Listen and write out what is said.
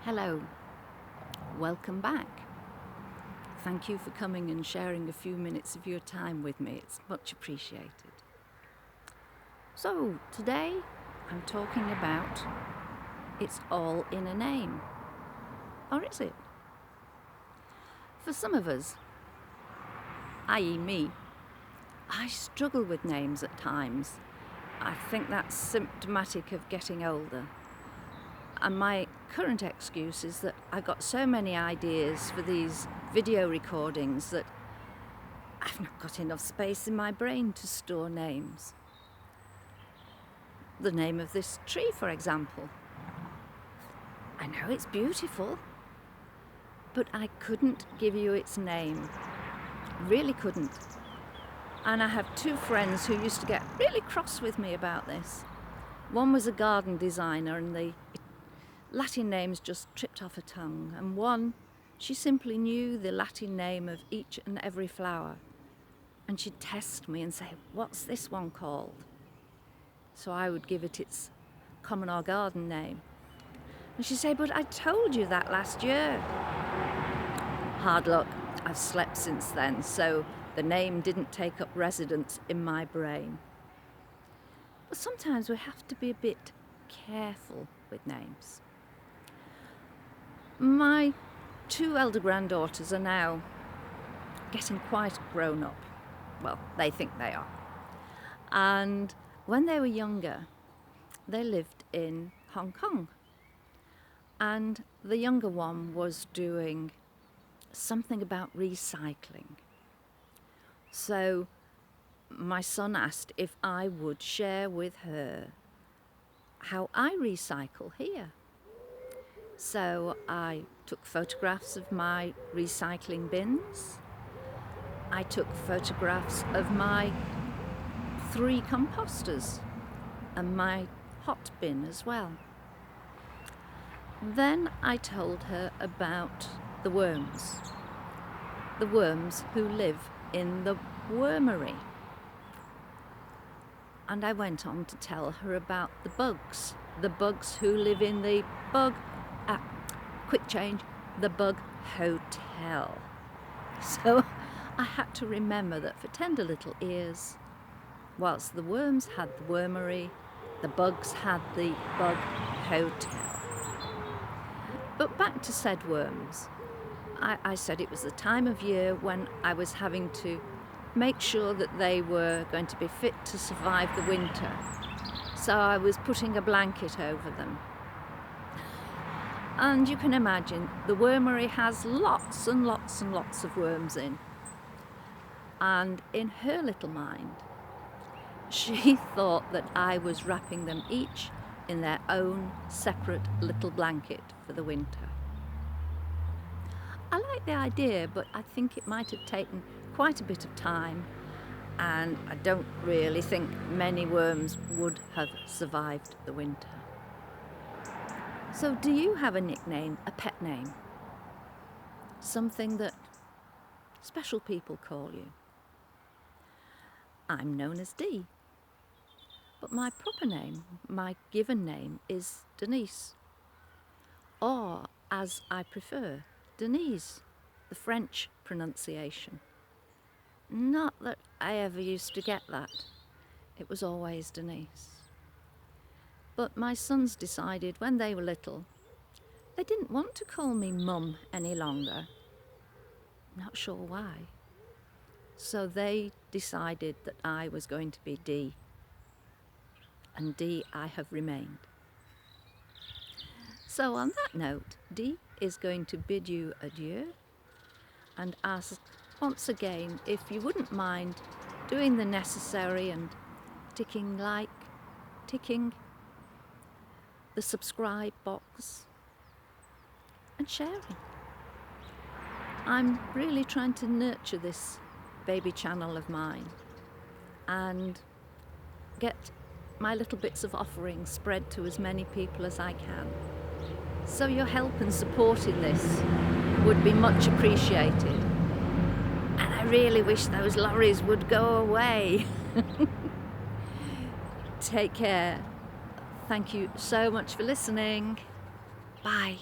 Hello, welcome back. Thank you for coming and sharing a few minutes of your time with me. It's much appreciated. So, today I'm talking about it's all in a name. Or is it? For some of us, i.e. me, I struggle with names at times. I think that's symptomatic of getting older. And my current excuse is that I got so many ideas for these video recordings that I've not got enough space in my brain to store names. The name of this tree, for example. I know it's beautiful, but I couldn't give you its name. Really couldn't. And I have two friends who used to get really cross with me about this. One was a garden designer and the Latin names just tripped off her tongue, and one, she simply knew the Latin name of each and every flower, and she'd test me and say, "What's this one called?" So I would give it its common or garden name, and she'd say, "But I told you that last year." Hard luck, I've slept since then, so the name didn't take up residence in my brain. But sometimes we have to be a bit careful with names. My two elder granddaughters are now getting quite grown up. Well, they think they are. And when they were younger, they lived in Hong Kong. And the younger one was doing something about recycling. So my son asked if I would share with her how I recycle here. So I took photographs of my recycling bins. I took photographs of my 3 composters and my hot bin as well. Then I told her about the worms who live in the wormery. And I went on to tell her about the bugs who live in the bug hotel. So I had to remember that for tender little ears, whilst the worms had the wormery, the bugs had the bug hotel. But back to said worms. I said it was the time of year when I was having to make sure that they were going to be fit to survive the winter. So I was putting a blanket over them. And you can imagine the wormery has lots and lots and lots of worms in. And in her little mind, she thought that I was wrapping them each in their own separate little blanket for the winter. I like the idea, but I think it might have taken quite a bit of time, and I don't really think many worms would have survived the winter. So do you have a nickname, a pet name? Something that special people call you? I'm known as Dee, but my proper name, my given name, is Denise. Or, as I prefer, Denise, the French pronunciation. Not that I ever used to get that. It was always Denise. But my sons decided when they were little, they didn't want to call me Mum any longer. Not sure why. So they decided that I was going to be Dee. And Dee I have remained. So on that note, Dee is going to bid you adieu and ask once again if you wouldn't mind doing the necessary and ticking the subscribe box and sharing. I'm really trying to nurture this baby channel of mine and get my little bits of offering spread to as many people as I can. So your help and support in this would be much appreciated. And I really wish those lorries would go away. Take care. Thank you so much for listening. Bye.